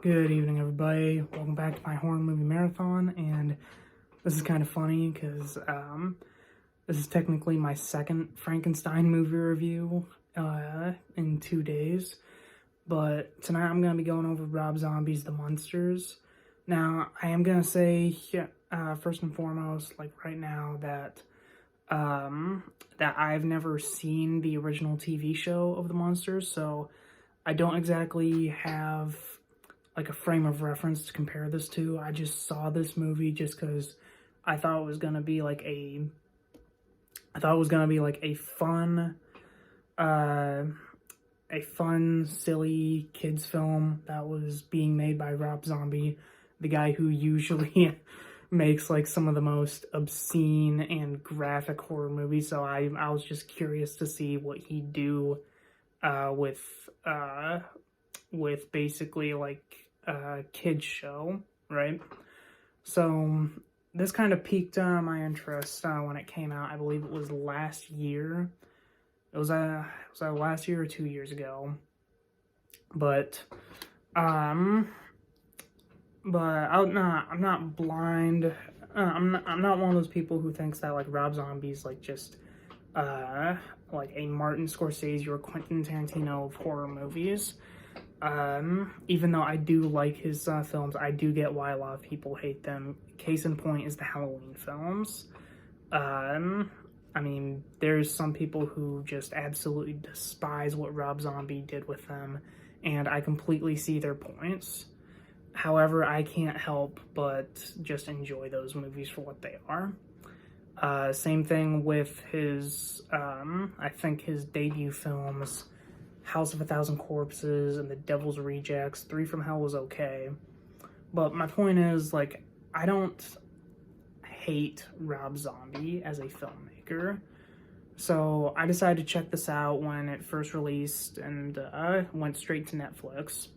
Good evening, everybody. Welcome back to my horror movie marathon, and this is kind of funny because this is technically my second Frankenstein movie review in 2 days, but tonight I'm going to be going over Rob Zombie's The Munsters. Now, I am going to say, first and foremost, like right now, that I've never seen the original TV show of The Munsters, so I don't exactly have like a frame of reference to compare this to. I just saw this movie just because I thought it was gonna be like a fun, silly kids film that was being made by Rob Zombie, the guy who usually makes like some of the most obscene and graphic horror movies. So I was just curious to see what he'd do with basically like a kids show, right? So this kind of piqued my interest when it came out. I believe it was last year. It was last year or 2 years ago. But I'm not blind. I'm not one of those people who thinks that like Rob Zombie's like just like a Martin Scorsese or Quentin Tarantino of horror movies. Even though I do like his films, I do get why a lot of people hate them. Case in point is the Halloween films. I mean, there's some people who just absolutely despise what Rob Zombie did with them, and I completely see their points. However, I can't help but just enjoy those movies for what they are. Same thing with his, I think his debut films, House of a Thousand Corpses and The Devil's Rejects. 3 from Hell was okay. But my point is, like, I don't hate Rob Zombie as a filmmaker. So I decided to check this out when it first released and went straight to Netflix.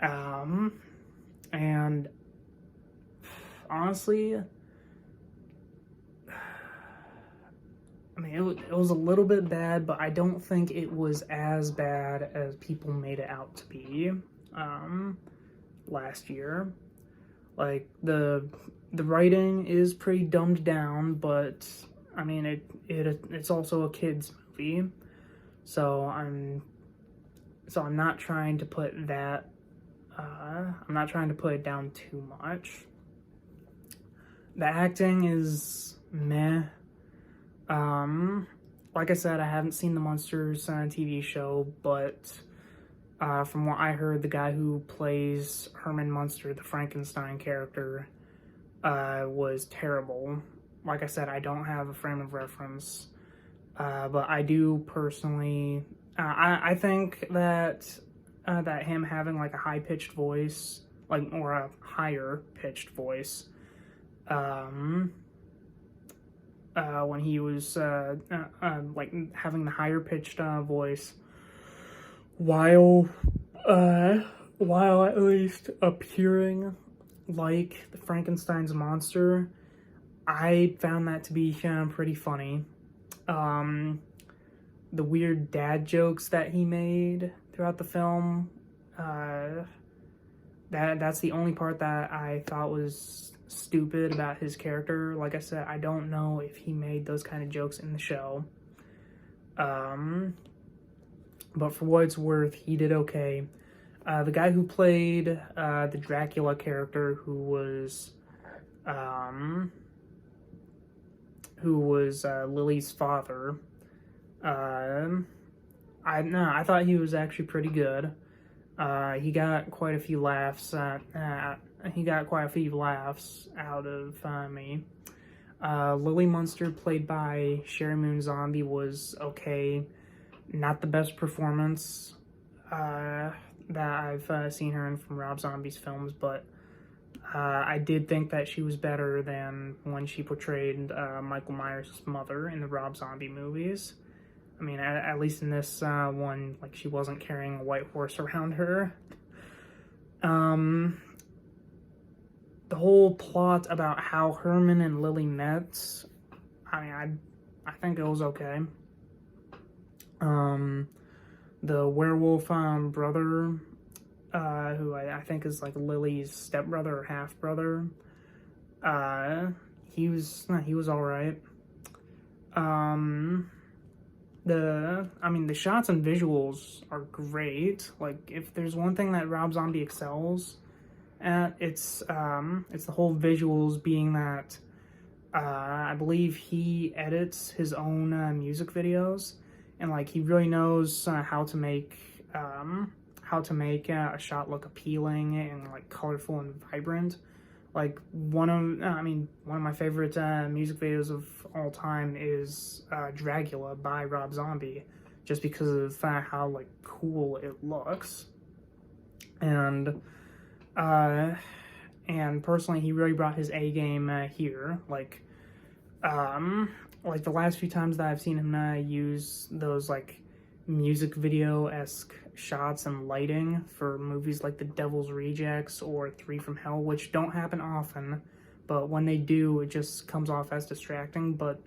And honestly, I mean, it was a little bit bad, but I don't think it was as bad as people made it out to be last year. Like, the writing is pretty dumbed down, but I mean, it's also a kids movie, so I'm not trying to put that I'm not trying to put it down too much. The acting is meh. Like I said, I haven't seen the Munsters TV show, but from what I heard, the guy who plays Herman Munster, the Frankenstein character, was terrible. Like I said, I don't have a frame of reference, but I do personally, I think that him having like a high-pitched voice, like, or a higher-pitched voice, when he was like having the higher pitched voice while at least appearing like the Frankenstein's monster, I found that to be pretty funny. The weird dad jokes that he made throughout the film, that's the only part that I thought was stupid about his character. Like I said, I don't know if he made those kind of jokes in the show. But for what it's worth, he did okay. The guy who played the Dracula character, who was Lily's father, I thought he was actually pretty good. He got quite a few laughs. He got quite a few laughs out of me. Lily Munster, played by Sherry Moon Zombie, was okay. Not the best performance that I've seen her in from Rob Zombie's films, but I did think that she was better than when she portrayed Michael Myers' mother in the Rob Zombie movies. I mean, at least in this one, like, she wasn't carrying a white horse around her. The whole plot about how Herman and Lily met, I mean, I think it was okay. The werewolf brother who I think is like Lily's stepbrother or half brother. He was all right. The shots and visuals are great. Like, if there's one thing that Rob Zombie excels at, it's the whole visuals, being that I believe he edits his own music videos, and like he really knows how to make a shot look appealing and like colorful and vibrant. Like one of my favorite music videos of all time is Dragula by Rob Zombie, just because of how like cool it looks. And personally, he really brought his A game here. Like the last few times that I've seen him use those like music video-esque shots and lighting for movies like The Devil's Rejects or Three from Hell, which don't happen often, but when they do, it just comes off as distracting. But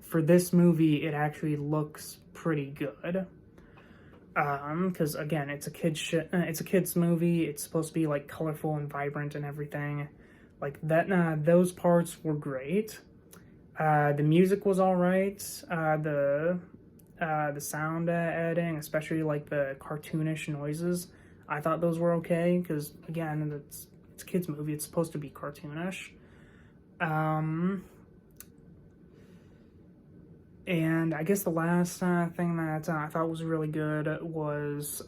for this movie, it actually looks pretty good. Because again, it's a kid's movie. It's supposed to be like colorful and vibrant and everything. Like that, those parts were great. The music was all right. The sound editing, especially like the cartoonish noises, I thought those were okay, because again, it's a kids movie. It's supposed to be cartoonish. And I guess the last thing that I thought was really good was,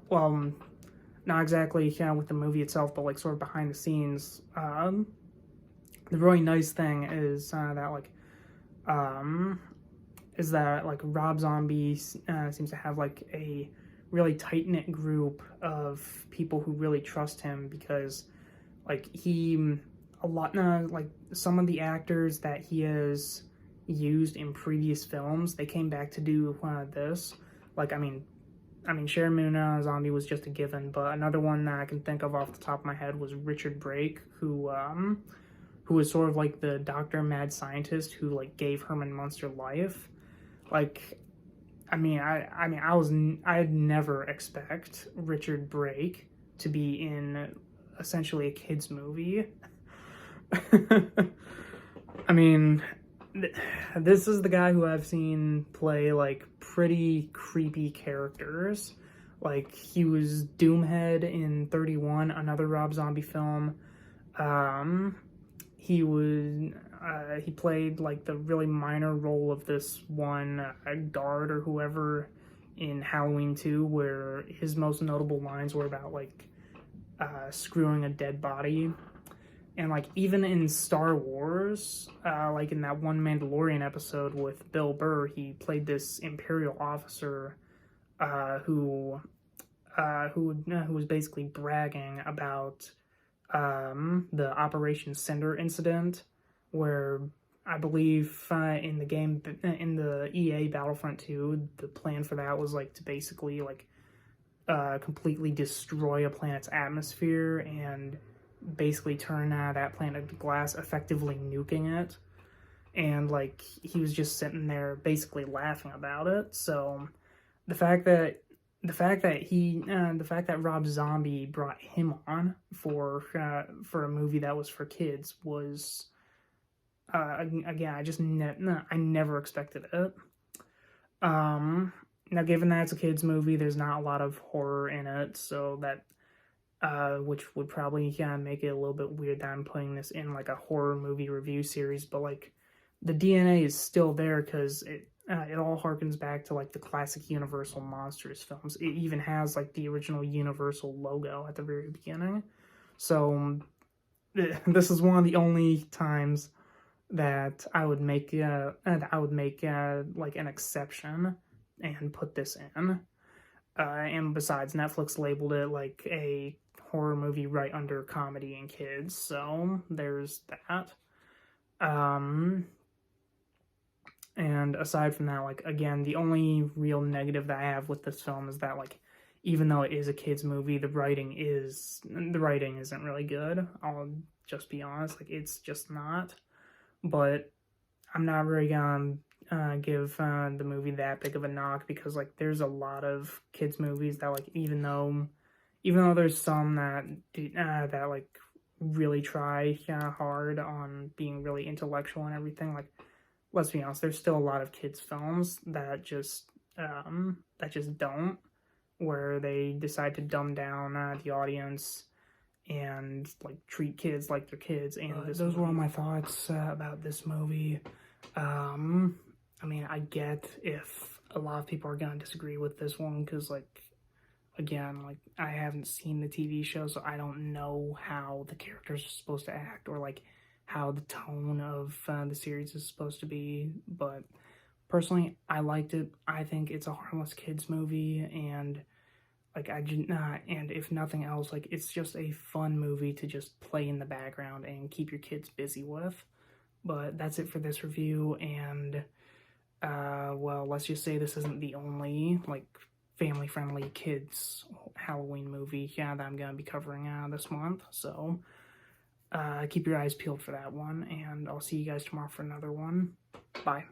well, not exactly with the movie itself, but like sort of behind the scenes. The really nice thing is that Rob Zombie seems to have like a really tight-knit group of people who really trust him, because like some of the actors that he has used in previous films, they came back to do this. Sharon Moon Zombie was just a given, but another one that I can think of off the top of my head was Richard Brake, who was sort of like the Dr. Mad Scientist who like gave Herman Munster life. I'd never expect Richard Brake to be in essentially a kid's movie. This is the guy who I've seen play like pretty creepy characters. Like, he was Doomhead in 31, another Rob Zombie film. He played like the really minor role of this one guard or whoever in Halloween 2, where his most notable lines were about like screwing a dead body. And like even in Star Wars, like in that one Mandalorian episode with Bill Burr, he played this Imperial officer who was basically bragging about the Operation Cinder incident, where I believe in the EA Battlefront 2, the plan for that was like to basically like completely destroy a planet's atmosphere and basically turn that planet into glass, effectively nuking it. And like he was just sitting there basically laughing about it. So the fact that Rob Zombie brought him on for a movie that was for kids was again, I never expected it. Now, given that it's a kids movie, there's not a lot of horror in it, so that which would probably make it a little bit weird that I'm putting this in like a horror movie review series, but like the DNA is still there, because it all harkens back to like the classic Universal Monsters films. It even has like the original Universal logo at the very beginning. So this is one of the only times that I would make like an exception and put this in. And besides, Netflix labeled it like a horror movie right under comedy and kids, so there's that. And aside from that, like, again, the only real negative that I have with this film is that, like, even though it is a kid's movie, the writing isn't really good. I'll just be honest, like, it's just not. But I'm not really gonna give the movie that big of a knock, because like there's a lot of kids movies that like even though there's some that that like really try hard on being really intellectual and everything, like let's be honest, there's still a lot of kids films that just don't, where they decide to dumb down the audience and like treat kids like they're kids. And those were all my thoughts about this movie. I mean, I get if a lot of people are gonna disagree with this one, because like, again, like I haven't seen the TV show, so I don't know how the characters are supposed to act, or like how the tone of the series is supposed to be. But personally, I liked it. I think it's a harmless kids movie, and like and if nothing else, like it's just a fun movie to just play in the background and keep your kids busy with. But that's it for this review, and well, let's just say this isn't the only like family-friendly kids Halloween movie that I'm gonna be covering this month. So keep your eyes peeled for that one, and I'll see you guys tomorrow for another one. Bye.